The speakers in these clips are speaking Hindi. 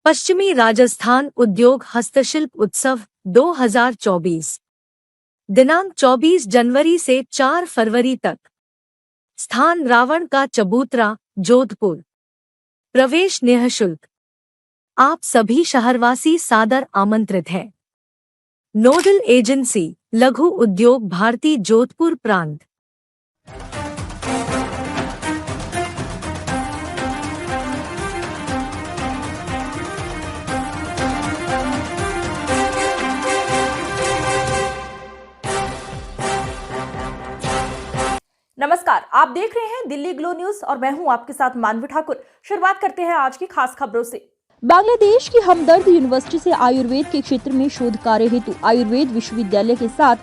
पश्चिमी राजस्थान उद्योग हस्तशिल्प उत्सव 2024 दिनांक 24 जनवरी से 4 फरवरी तक। स्थान रावण का चबूतरा, जोधपुर। प्रवेश निःशुल्क। आप सभी शहरवासी सादर आमंत्रित हैं। नोडल एजेंसी लघु उद्योग भारती जोधपुर प्रांत। नमस्कार, आप देख रहे हैं दिल्ली ग्लो न्यूज और मैं हूं आपके साथ मानवी ठाकुर। शुरुआत करते हैं आज की खास खबरों से। बांग्लादेश की हमदर्द यूनिवर्सिटी से आयुर्वेद के क्षेत्र में शोध कार्य हेतु आयुर्वेद विश्वविद्यालय के साथ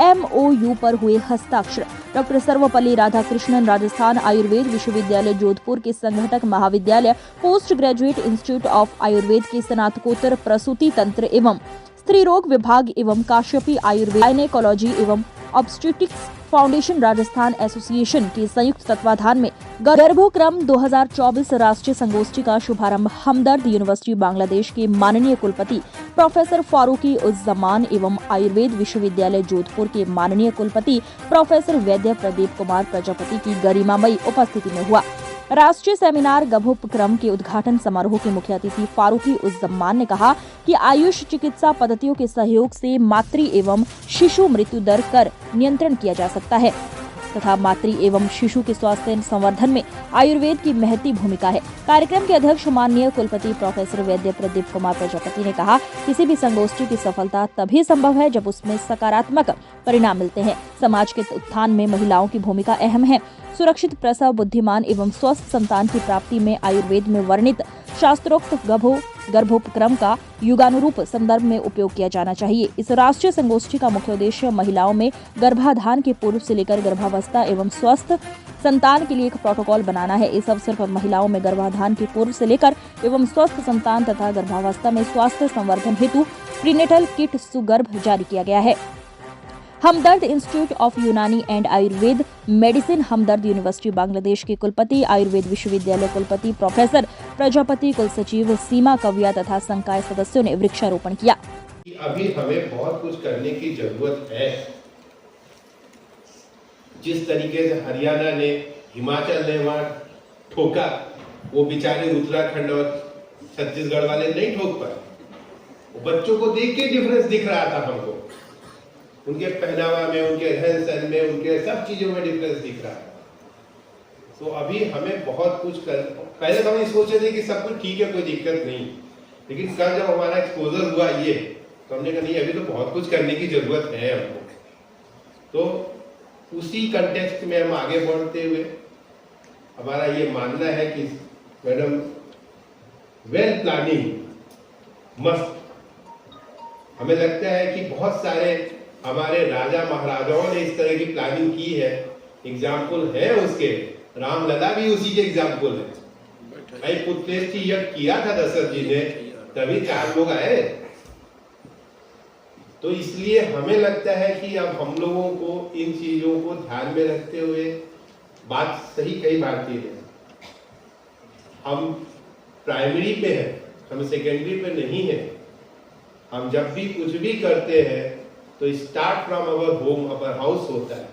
MOU पर हुए हस्ताक्षर। डॉक्टर सर्वपल्ली राधाकृष्णन राजस्थान आयुर्वेद विश्वविद्यालय जोधपुर के संघटक महाविद्यालय post graduate institute of Ayurveda के स्नातकोत्तर प्रसूति तंत्र एवं स्त्री रोग विभाग एवं काश्यपी आयुर्वेद गायनेकोलॉजी एवं ऑब्स्टेट्रिक्स फाउंडेशन राजस्थान एसोसिएशन के संयुक्त तत्वाधान में गर्भोक्रम 2024 राष्ट्रीय संगोष्ठी का शुभारंभ हमदर्द यूनिवर्सिटी बांग्लादेश के माननीय कुलपति प्रोफेसर फारूकी उज जमान एवं आयुर्वेद विश्वविद्यालय जोधपुर के माननीय कुलपति प्रोफेसर वैद्य प्रदीप कुमार प्रजापति की गरिमामयी उपस्थिति में हुआ। राष्ट्रीय सेमिनार गर्भोपक्रम के उद्घाटन समारोह के मुख्य अतिथि फारूकी उज जमान ने कहा कि आयुष चिकित्सा पद्धतियों के सहयोग से मातृ एवं शिशु मृत्यु दर कर नियंत्रण किया जा सकता है तथा मातृ एवं शिशु के स्वास्थ्य संवर्धन में आयुर्वेद की महती भूमिका है। कार्यक्रम के अध्यक्ष माननीय कुलपति प्रोफेसर वैद्य प्रदीप कुमार प्रजापति ने कहा, किसी भी संगोष्ठी की सफलता तभी संभव है जब उसमें सकारात्मक परिणाम मिलते हैं। समाज के उत्थान में महिलाओं की भूमिका अहम है। सुरक्षित प्रसव, बुद्धिमान एवं स्वस्थ संतान की प्राप्ति में आयुर्वेद में वर्णित शास्त्रोक्त गर्भोपक्रम का युगानुरूप संदर्भ में उपयोग किया जाना चाहिए। इस राष्ट्रीय संगोष्ठी का मुख्य उद्देश्य महिलाओं में गर्भाधान के पूर्व से लेकर गर्भावस्था एवं स्वस्थ संतान के लिए एक प्रोटोकॉल बनाना है। इस अवसर पर महिलाओं में गर्भाधान के पूर्व से लेकर एवं स्वस्थ संतान तथा गर्भावस्था में स्वास्थ्य संवर्धन हेतु प्रीनेटल किट सुगर्भ जारी किया गया है। हमदर्द इंस्टीट्यूट ऑफ यूनानी and Ayurveda medicine Hamdard university Bangladesh के कुलपति, आयुर्वेद विश्वविद्यालय कुलपति प्रोफेसर प्रजापति, कुल सचिव सीमा कविया तथा संकाय सदस्यों ने वृक्षारोपण किया। अभी हमें बहुत कुछ करने की जरूरत है। जिस तरीके से हरियाणा ने, हिमाचल ने वहां ठोका, वो बेचारे उत्तराखंड और छत्तीसगढ़ वाले नहीं ठोक पाए। बच्चों को देख के डिफरेंस दिख रहा था हमको, उनके पहनावा में, उनके रहन सहन में, उनके सब चीजों में डिफरेंस दिख रहा है। तो अभी हमें बहुत कुछ पहले तो हम सोचे थे कि सब कुछ ठीक है, कोई दिक्कत नहीं, लेकिन कल जब हमारा एक्सपोजर हुआ ये, तो हमने कहा नहीं, अभी तो बहुत कुछ करने की जरूरत है हमको। तो उसी कंटेक्स्ट में हम आगे बढ़ते हुए हमारा ये मानना है कि मैडम, वेल प्लानिंग मस्ट। हमें लगता है कि बहुत सारे हमारे राजा महाराजाओं ने इस तरह की प्लानिंग की है। एग्जाम्पल है उसके, रामलला भी उसी के एग्जाम्पल है। भाई पुत्रेष्टि यज्ञ किया था दशरथ जी ने, तभी 4 लोग आए। तो इसलिए हमें लगता है कि अब हम लोगों को इन चीजों को ध्यान में रखते हुए, बात सही कई भारतीय ने, हम प्राइमरी पे हैं, हम सेकेंडरी पे नहीं है। हम जब भी कुछ भी करते हैं तो start from our home, our house होता है।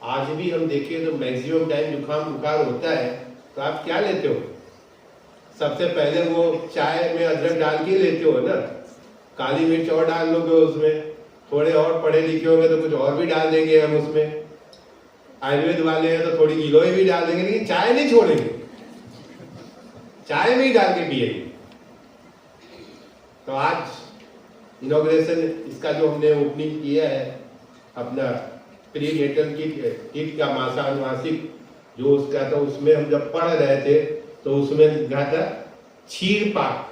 आज भी हम देखें तो मैक्सिमम टाइम जुकाम बुखार होता है तो आप क्या लेते हो? सबसे पहले वो चाय में अदरक डाल के लेते हो ना, काली मिर्च और डाल लोगे उसमें, थोड़े और पढ़े लिखे होंगे तो कुछ और भी डाल देंगे हम उसमें। आयुर्वेद वाले हैं तो थोड़ी गिलोय भी डाल देंगे, लेकिन चाय नहीं छोड़ेंगे, चाय में ही डाल के पिएंगे। तो आज इनॉग्रेशन इसका जो हमने ओपनिंग किया है, अपना प्री नेटल किट का मासानुवासिक जो उसका था, उसमें हम जब पढ़ रहे थे तो उसमें लिखा था क्षीर पाक।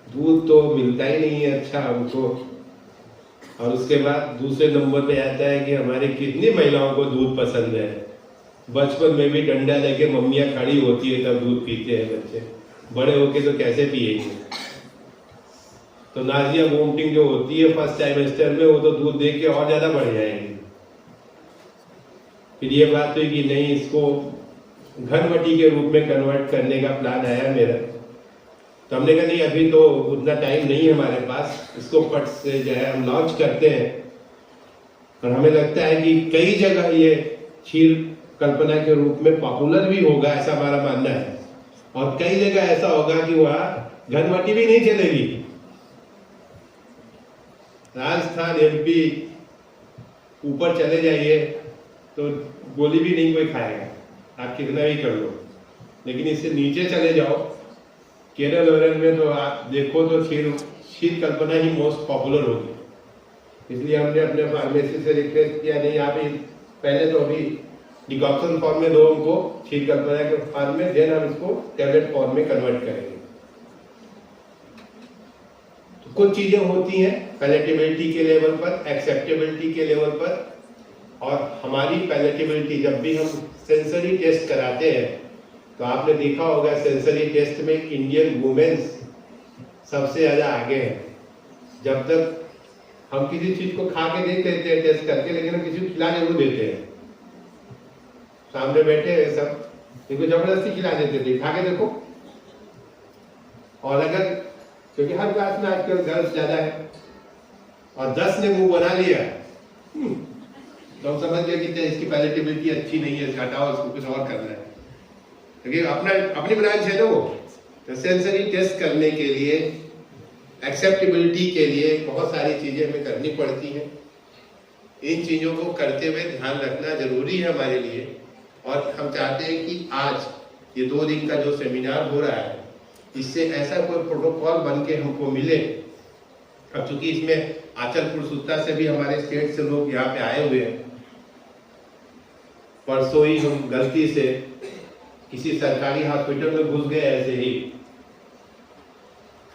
दूध तो मिलता ही नहीं है अच्छा हमको। और उसके बाद दूसरे नंबर पे आता है कि हमारे कितनी महिलाओं को दूध पसंद है। बचपन में भी डंडा लेके मम्मियां खड़ी होती है तब दूध पीते हैं बच्चे, बड़े होके तो कैसे पिएंगे। तो नाजिया वोमिटिंग जो होती है फर्स्ट ट्राइमेस्टर में, वो तो दूध देख के और ज्यादा बढ़ जाएगी। फिर ये बात हुई कि नहीं, इसको घनवटी के रूप में कन्वर्ट करने का प्लान आया मेरा। तो हमने कहा नहीं, अभी तो उतना टाइम नहीं है हमारे पास, इसको फट से जो है हम लॉन्च करते हैं। और हमें लगता है कि कई जगह ये क्षीर कल्पना के रूप में पॉपुलर भी होगा, ऐसा हमारा मानना है। और कई जगह ऐसा होगा कि वहां घनवटी भी नहीं चलेगी। राजस्थान, एमपी ऊपर चले जाइए तो गोली भी नहीं कोई खाएगा, आप कितना भी कर लो। लेकिन इससे नीचे चले जाओ, केरल वेरल में तो आप देखो तो क्षीर कल्पना ही मोस्ट पॉपुलर होगी। इसलिए हमने अपने फार्मेसी से रिक्वेस्ट किया, नहीं आप पहले तो अभी डिकॉक्शन फॉर्म में दो हमको क्षीर कल्पना के फॉर्म में, देन हम इसको टैबलेट फॉर्म में कन्वर्ट करेंगे। तो कुछ चीजें होती हैं पैलेटेबिलिटी के लेवल पर, एक्सेप्टेबिलिटी के लेवल पर। और हमारी पैलेटेबिलिटी, जब भी हम सेंसरी टेस्ट कराते हैं तो आपने देखा होगा सेंसरी टेस्ट में इंडियन वुमेन्स सबसे ज्यादा आगे हैं। जब तक हम किसी चीज को खा के देख लेते हैं टेस्ट करके, लेकिन हम किसी को खिला जरूर देते हैं। सामने बैठे हैं सब, इनको जबरदस्ती खिला देते थे, खा के देखो। और अगर, क्योंकि हर क्लास में आजकल गर्ल्स ज्यादा है, और 10 ने मुंह बना लिया तो हम समझ गए कि इसकी पैलेटेबिलिटी अच्छी नहीं है, हटाओ, इसको कुछ और करना है। क्योंकि अपनी ब्रांच है ना वो। तो सेंसरी टेस्ट करने के लिए, एक्सेप्टेबिलिटी के लिए बहुत सारी चीजें हमें करनी पड़ती हैं। इन चीजों को करते हुए ध्यान रखना जरूरी है हमारे लिए। और हम चाहते हैं कि आज ये 2 दिन का जो सेमिनार हो रहा है, इससे ऐसा कोई प्रोटोकॉल बन के हमको मिले। अब चूंकि इसमें आंचलपुर सुत्ता से भी हमारे स्टेट से लोग यहाँ पे आए हुए हैं। परसों ही हम गलती से किसी सरकारी हॉस्पिटल में घुस गए ऐसे ही।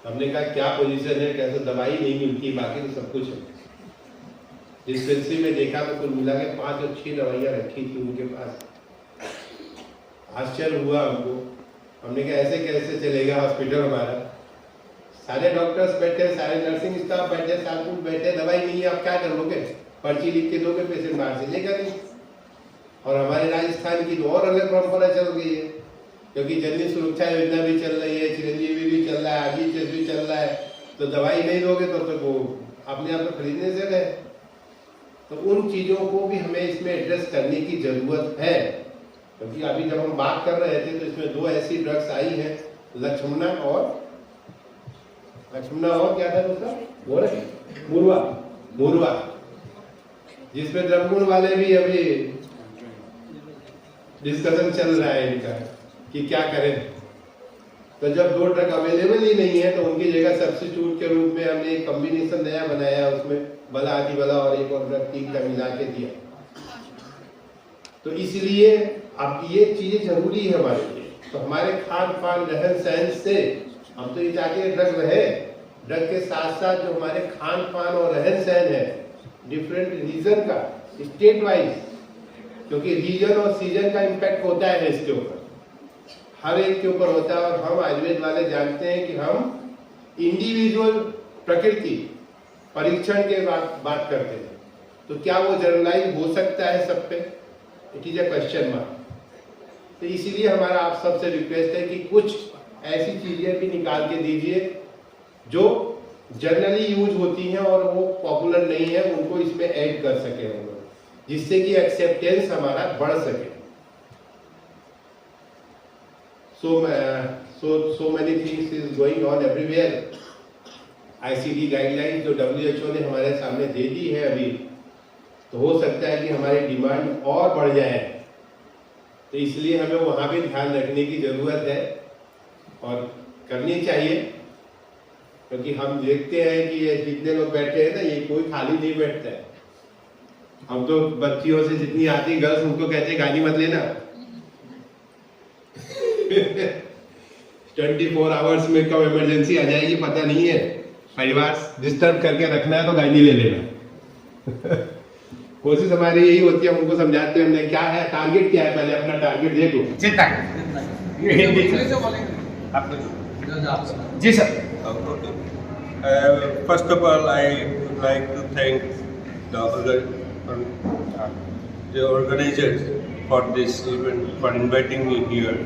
हमने कहा क्या पोजीशन है, कैसे दवाई नहीं मिलती, बाकी तो सब कुछ है। डिस्पेंसरी में देखा तो कुल मिला के 5 और 6 दवाइयां रखी थी उनके पास। आश्चर्य हुआ हमको। हमने कहा ऐसे कैसे चलेगा हॉस्पिटल हमारा। सारे डॉक्टर्स बैठे, सारे नर्सिंग स्टाफ बैठे, सारे कुछ बैठे, दवाई नहीं है, आप क्या कर लोगे, पर्ची लिख के दोगे, पेशेंट बाहर से लेगा नहीं। और हमारे राजस्थान की तो और अलग परंपरा चल गई है, क्योंकि जननी सुरक्षा योजना भी चल रही है, चिरंजीवी भी चल रहा है, आरबीएचएस भी चल रहा है। तो दवाई नहीं दोगे तो वो अपने आप को खरीदने से रहे। तो उन चीजों को भी हमें इसमें एड्रेस करने की जरूरत है। क्योंकि अभी जब हम बात कर रहे थे तो इसमें 2 ऐसी ड्रग्स आई हैं, लक्ष्मणा और क्या था दूसरा, मुरवा, जिसमें द्रगुण वाले भी अभी डिस्कशन चल रहा है इनका कि क्या करें। तो जब 2 ड्रग अवेलेबल ही नहीं है तो उनकी जगह सब्स्टिट्यूट के रूप में हमने एक कॉम्बिनेशन नया बनाया, उसमें बला आदिबला और एक और ड्रग 3 का मिला के दिया। तो इसलिए अब ये चीजें जरूरी है हमारे लिए। तो हमारे खान पान, रहन सहन से हम तो ये चाहते हैं ड्रग रहे, ड्रग के साथ साथ जो हमारे खान पान और रहन सहन है डिफरेंट रीजन का, स्टेट वाइज, क्योंकि रीजन और सीजन का इम्पैक्ट होता है इसके ऊपर, हर एक के ऊपर होता है। और हम आयुर्वेद वाले जानते हैं कि हम इंडिविजुअल प्रकृति परीक्षण के बात करते हैं। तो क्या वो जनरलाइज हो सकता है सब पे? It is a question mark. तो इसीलिए हमारा आप सबसे रिक्वेस्ट है कि कुछ ऐसी चीजें भी निकाल के दीजिए जो जनरली यूज होती हैं और वो पॉपुलर नहीं है, उनको इसमें ऐड कर सके हम लोग, जिससे कि एक्सेप्टेंस हमारा बढ़ सके। So many things is going on everywhere. ICD guidelines जो WHO ने हमारे सामने दे दी है अभी, तो हो सकता है कि हमारी डिमांड और बढ़ जाए। तो इसलिए हमें वहाँ भी ध्यान रखने की जरूरत है और करनी चाहिए। क्योंकि हम देखते हैं कि ये जितने लोग बैठे हैं ना, ये कोई खाली नहीं बैठता है। हम तो बच्चियों से जितनी आती गर्ल्स उनको कहते हैं गाली मत लेना 24 आवर्स में कब इमरजेंसी आ जाएगी पता नहीं है, परिवार डिस्टर्ब करके रखना है तो गाली ले लेना। कोशिश हमारी यही होती है, हम उनको समझाते हैं हमने क्या है, टारगेट क्या है, पहले अपना टारगेट देखो। जी sir. First of all, I would like to thank the organizers for this event, for inviting me here.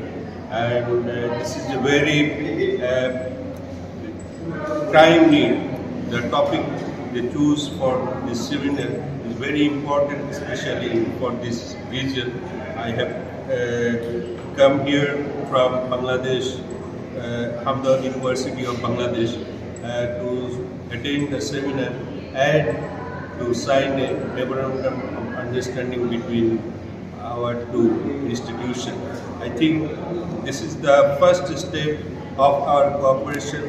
And this is a very prime need. The topic they choose for this seminar is very important, especially for this region. I have come here from Bangladesh, Hamdard University of Bangladesh, to attend the seminar and to sign a memorandum of understanding between our two institutions. I think this is the first step of our cooperation.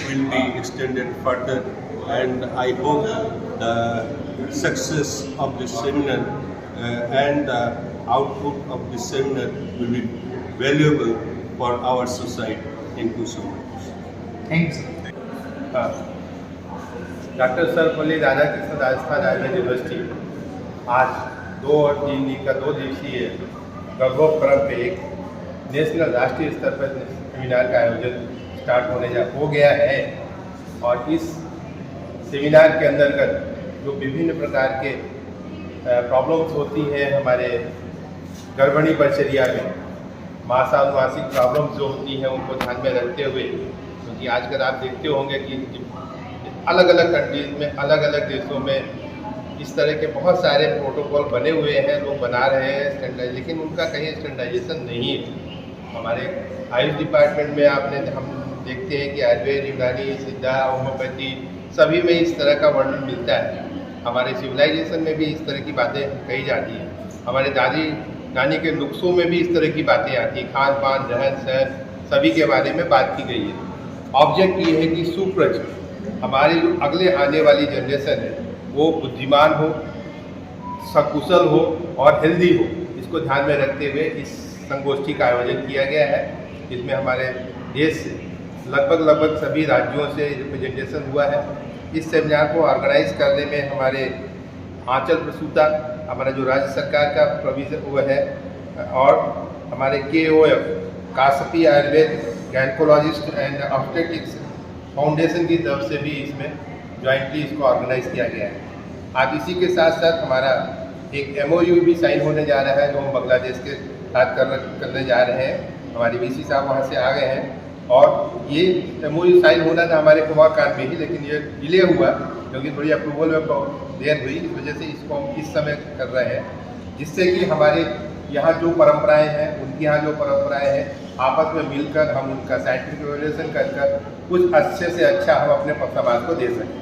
Will be extended further, and I hope the success of this seminar and the output of this seminar will be valuable for our society. Thank you so much. Thanks. Doctor Sarvepalli Radhakrishnan Rajasthan Ayurveda university आज 2 और 3 दिन का 2 दिवसीय गौरवोपक्रम पे एक नेशनल राष्ट्रीय स्तर पर सेमिनार का आयोजन स्टार्ट हो गया है। और इस सेमिनार के अंतर्गत जो विभिन्न प्रकार के प्रॉब्लम्स होती हैं हमारे गर्भणी परिचर्या में, मासानुमासिक प्रॉब्लम्स जो होती हैं उनको ध्यान में रखते हुए, क्योंकि आजकल आप देखते होंगे कि अलग अलग कंट्रीज में, अलग अलग देशों में इस तरह के बहुत सारे प्रोटोकॉल बने हुए हैं, लोग बना रहे हैं स्टैंडर्डाइज, लेकिन उनका कहीं स्टैंडर्डाइजेशन नहीं है। हमारे आयुष डिपार्टमेंट में हम देखते हैं कि आयुर्वेद, यूनानी, सिद्धा, होम्योपैथी सभी में इस तरह का वर्णन मिलता है। हमारे सिविलाइजेशन में भी इस तरह की बातें कही जाती हैं, हमारे दादी नानी के नुस्खों में भी इस तरह की बातें आती हैं, खान पान, रहन सहन सभी के बारे में बात की गई है। ऑब्जेक्ट ये है कि सुप्रज हमारी जो अगले आने वाली जनरेशन है वो बुद्धिमान हो, सकुशल हो और हेल्दी हो, इसको ध्यान में रखते हुए इस संगोष्ठी का आयोजन किया गया है। इसमें हमारे देश से लगभग सभी राज्यों से रिप्रेजेंटेशन हुआ है। इस सेमिनार को ऑर्गेनाइज करने में हमारे आंचल प्रसूता, हमारा जो राज्य सरकार का प्रोविजन हुआ है, और हमारे KOF कासपी Ayurveda gynaecologist and obstetrics foundation की तरफ से भी इसमें जॉइंटली इसको ऑर्गेनाइज किया गया है। आज इसी के साथ साथ हमारा एक MOU भी साइन होने जा रहा है, जो हम बांग्लादेश के साथ करने जा रहे हैं। हमारे VC साहब वहाँ से आ गए हैं, और ये MOU साइन होना था हमारे कुमार कांड में ही, लेकिन ये डिले हुआ क्योंकि थोड़ी अप्रूवल में देर हुई, इस वजह से इसको हम इस समय कर रहे हैं, जिससे कि हमारे यहाँ जो परंपराएं हैं, उनके यहाँ जो परंपराएं हैं, आपस में मिलकर हम उनका साइंटिफिक इवैल्यूएशन कर कुछ अच्छे से अच्छा हम अपने समाज को दे सकें।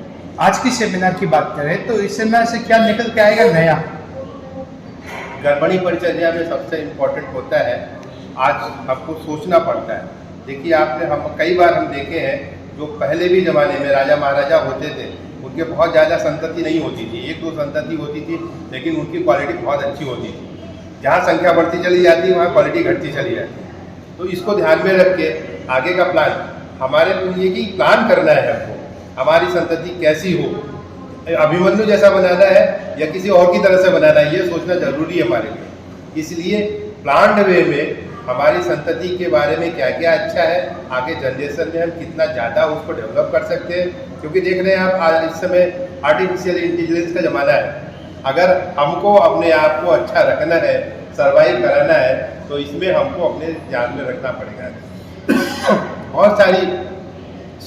आज की सेमिनार की बात करें तो इस सेमिनार से क्या निकल के आएगा नया? गर्भणी परिचर्या में सबसे इम्पोर्टेंट होता है, आज हमको सोचना पड़ता है। देखिए हम कई बार हम देखे हैं, जो पहले भी ज़माने में राजा महाराजा होते थे, उनके बहुत ज़्यादा संतति नहीं होती थी, 1-2 संतति होती थी, लेकिन उनकी क्वालिटी बहुत अच्छी होती थी। जहाँ संख्या बढ़ती चली जाती है वहाँ क्वालिटी घटती चली जाती है। तो इसको ध्यान में रख के आगे का प्लान हमारे लिए कि प्लान करना है हमको, हमारी संतति कैसी हो, अभिमन्यु जैसा बनाना है या किसी और की तरह से बनाना है, ये सोचना जरूरी है हमारे लिए। इसलिए प्लान्ड वे में हमारी संतति के बारे में क्या क्या अच्छा है, आगे जनरेशन में हम कितना ज़्यादा उसको डेवलप कर सकते हैं, क्योंकि देख रहे हैं आप आज इस समय आर्टिफिशियल इंटेलिजेंस का ज़माना है। अगर हमको अपने आप को अच्छा रखना है, सर्वाइव कराना है, तो इसमें हमको अपने ध्यान में रखना पड़ेगा। बहुत सारी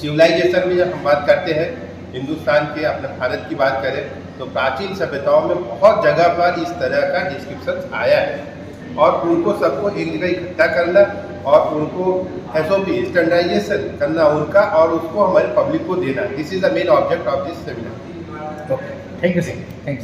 सिविलाइजेशन में जब हम बात करते हैं, हिंदुस्तान के, अपने भारत की बात करें, तो प्राचीन सभ्यताओं में बहुत जगह पर इस तरह का डिस्क्रिप्शन आया है, और उनको सबको एक जगह इकट्ठा करना और उनको SOP स्टैंडर्डाइजेशन करना उनका, और उसको हमारे पब्लिक को देना, this is the main object of this seminar. Thank you sir, thank you.